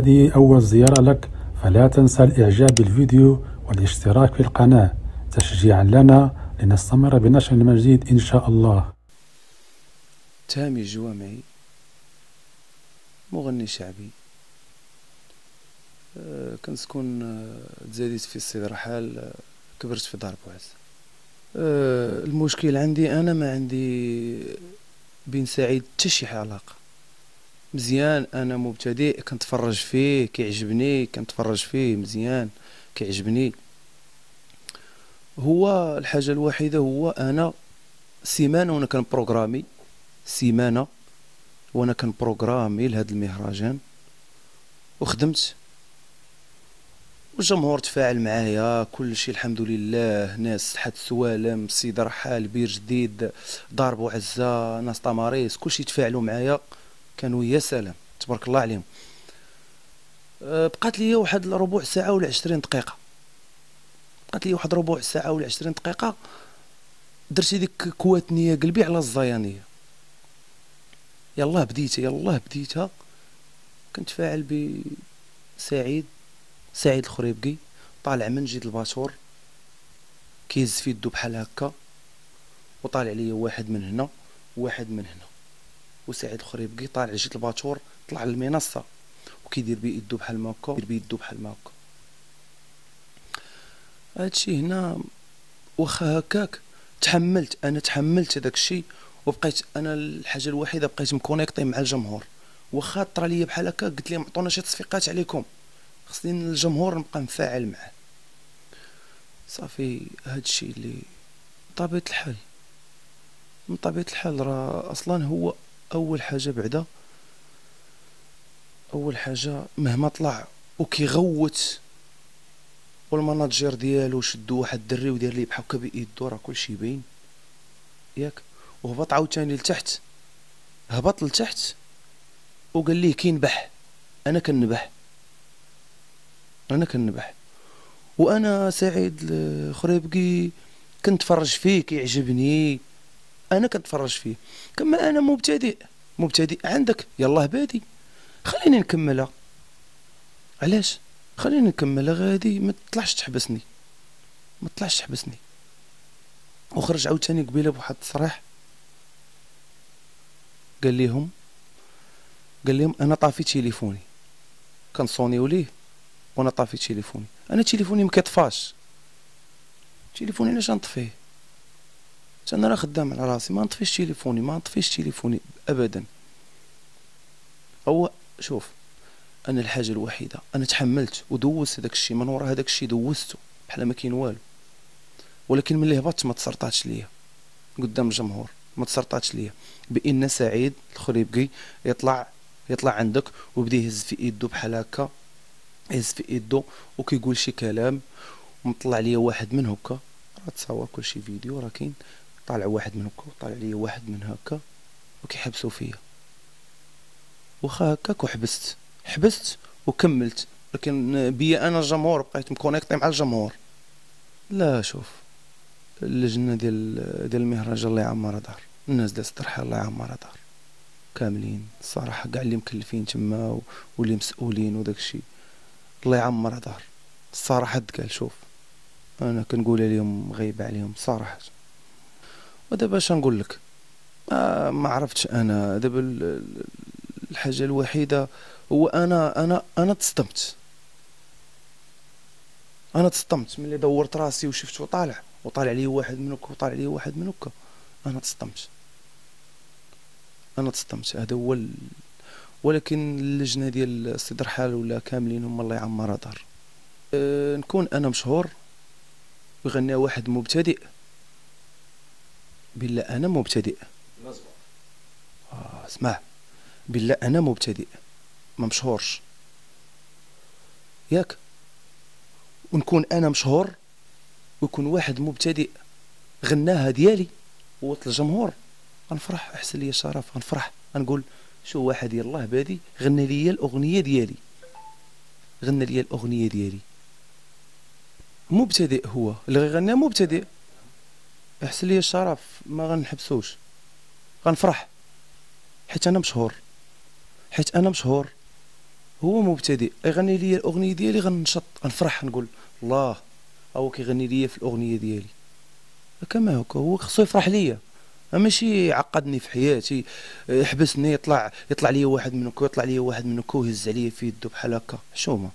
هذه أول زيارة لك، فلا تنسى الإعجاب بالفيديو والاشتراك في القناة تشجيعا لنا لنستمر بنشر المزيد إن شاء الله. تامي الجوامعي مغني شعبي، كنسكن تزاديت في السيد رحال، كبرت في دار بوعز. المشكل عندي أنا ما عندي بين سعيد حتى شي علاقة. مزيان، أنا مبتدئ كنتفرج فيه كيعجبني، كنتفرج فيه مزيان كيعجبني. هو الحاجة الوحيدة هو أنا سيمانة وأنا كنبروغرامي، سيمانة وأنا كنبروغرامي لهاد المهرجان وخدمت، والجمهور تفاعل معايا كلشي الحمد لله. ناس حد سوالم، السيد رحال، بير جديد، دار بوعزة، ناس طماريس، كلشي تفاعلوا معايا، كانوا يا سلام تبارك الله عليهم. بقات لي واحد ربع ساعة ولا 20 دقيقة، بقات لي واحد ربع ساعة ولا 20 دقيقة، درتي ديك كواتنية قلبي على الزيانية. يلاه بديتها كنتفاعل بسعيد، سعيد الخريبقي، طالع من جيد الباشور كيز في يدو بحال هكا، وطالع ليا واحد من هنا واحد من هنا، وسعيد الخريبقي طالع جيت الباشور طلع للمنصة وكيدير بيدو بحال ما هكا، يدير بيدو بحال ما هكا. هادشي هنا واخا هكاك تحملت هداك الشيء، وبقيت انا الحاجه الوحيده بقيت مكونيكطي مع الجمهور. واخا طرا ليا بحال هكا قلت لهم عطونا شي تصفيقات عليكم، خصني الجمهور نبقى مفاعل معاه. صافي هادشي اللي بطبيعه الحال، من طبيعه الحال راه اصلا هو اول حاجه بعدا، اول حاجه مهما طلع وكيغوت والمناجير ديالو شدو واحد الدري ودار ليه بحال هكا بيدو، راه كلشي باين ياك. وهبط عاوتاني لتحت، هبط لتحت وقال ليه كينبح، انا كنبح وانا سعيد الخريبقي كنتفرج فيه كيعجبني، انا كنتفرج فيه. كما انا مبتدئ عندك يلاه بادي، خليني نكملها. علاش؟ خليني نكملها غادي، ما تطلعش تحبسني. وخرج عاوتاني قبيله بواحد التصريح، قال لهم انا طافي تليفوني، كنصونيو ليه وانا طافي تليفوني. انا تليفوني ما كيطفاش، تليفوني علاش نطفيه؟ انا راه خدام على راسي، ما نطفيش تليفوني ابدا. هو شوف، انا الحاجه الوحيده انا تحملت ودوزت هذاك الشيء، من ورا هذاك الشيء دوزته بحال ما كاين والو، ولكن ملي هبطت ما تسرطاتش ليا قدام الجمهور، ما تسرطاتش ليا بان سعيد الخريبقي يطلع عندك وبدا يهز في يدو بحال هكا، يهز في يدو وكيقول شي كلام، ومطلع ليا واحد من هكا، راه تصور كلشي فيديو راه كاين، طالع واحد من هكا وطالع ليا واحد من هكا وكيحبسوا فيا. واخا هكاك حبست وكملت، لكن بيا انا الجمهور بقيت مكونيكطي مع الجمهور. لا شوف، اللجنه ديال المهرجان الله يعمرها دار، الناس دازت ترحل الله يعمرها دار كاملين الصراحه، كاع اللي مكلفين تما واللي مسؤولين وداكشي الله يعمرها دار الصراحه. تقال شوف، انا كنقولها لهم غايبه عليهم صراحه. ودابا اش نقول لك، ما عرفتش انا دابا الحاجه الوحيده هو انا تصدمت ملي دورت راسي وشفت وطالع لي واحد من هكا وطالع لي واحد من هكا. انا تصدمت هذا هو ولكن اللجنه ديال السي رحال ولا كاملين هم الله يعمرها دار. نكون انا مشهور ويغني واحد مبتدئ، بالله انا مبتدئ، اسمع، بالله انا مبتدئ ما مشهورش ياك، ونكون انا مشهور ويكون واحد مبتدئ غناها ديالي ووصل الجمهور، غنفرح، احسن لي الشرف، غنفرح، غنقول شو واحد يلاه بادي غنى لي الاغنيه ديالي، مبتدئ هو اللي غيغنيها مبتدئ، احسن لي الشرف، ما غنحبسوش، غنفرح حيت انا مشهور هو مبتدئ يغني لي الاغنيه ديالي غننشط غنفرح نقول الله هو كيغني لي في الاغنيه ديالي. كما هو خصو يفرح ليا ماشي يعقدني في حياتي يحبسني يطلع لي واحد منكم يطلع لي واحد منكم يهز عليا في يدو بحال هكا حشومه.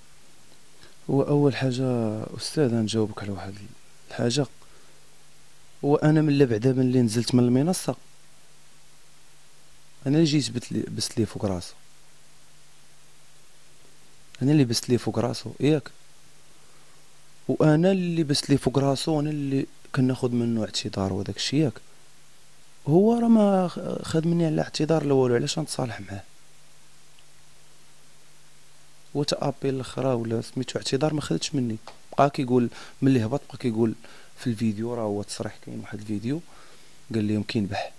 هو اول حاجه استاذ نجاوبك على واحد الحاجه. هو انا من بعدا من اللي نزلت من المنصه انا اللي جيت بست ليه فوق راسو، انا اللي بست ليه فوق راسو ياك، وانا اللي بست ليه فوق راسو، انا اللي كناخذ منه اعتذار وداك الشيء ياك. هو راه ما خد مني على اعتذار لا والو، علاش نتصالح معاه؟ هو تا ابيل الاخرى ولا سميتو اعتذار ما خدتش مني، بقى كيقول ملي هبط بقى كيقول في الفيديو، راه هو تصريح كاين واحد الفيديو قال لهم كينبح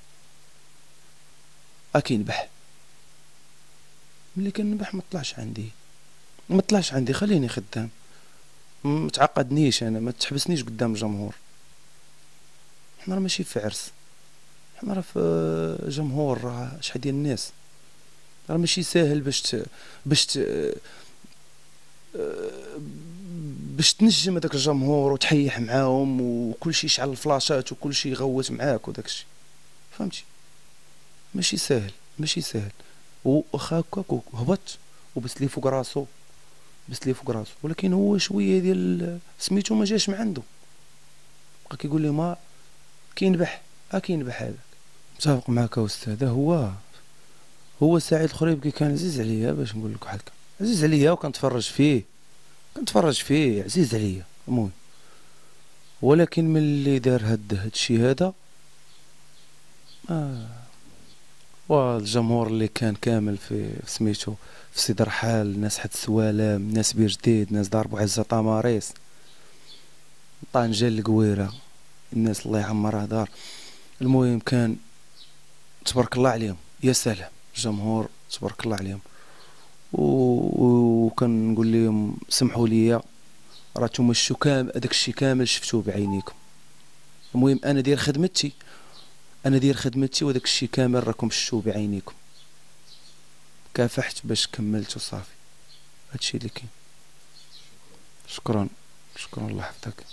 كينبح. ملي كنبح ما طلعش عندي خليني خدام، ما تعقدنيش انا، ما تحبسنيش قدام الجمهور. حنا راه ماشي في عرس، حنا راه في جمهور، راه شحال ديال الناس، راه ماشي ساهل باش تنجم هذاك الجمهور وتحيح معاهم وكل شيء يشعل الفلاشات وكل شيء يغوت معاك وداك الشيء، فهمتي؟ ماشي ساهل. واخا هكاك هبط وبس لي فوق راسو، ولكن هو شويه ديال سميتو ما جاش من عنده، بقى كيقول لي ما كينبح هذاك. متفق معك استاذ. هو سعيد الخريبكي كان عزيز عليا، باش نقول لك واحد عزيز عليا، وكنتفرج فيه عزيز عليا المهم. ولكن من اللي دار هاد الشيء هذا والجمهور اللي كان كامل في سميتو في سيد رحال، ناس حد سوالم، ناس بير جديد، ناس ضربوا عزة طماريس، طنجة القويرة، الناس الله يعمرها دار. المهم كان تبارك الله عليهم، يا سلام الجمهور تبارك الله عليهم. وكنقول لهم سمحوا لي، راتم الشكام داك الشيء كامل شفتوه بعينيكم. المهم انا داير خدمتي وداك الشيء كامل راكم شفتوه بعينيكم، كافحت باش كملت وصافي، هادشي اللي كاين. شكرا الله يحفظك.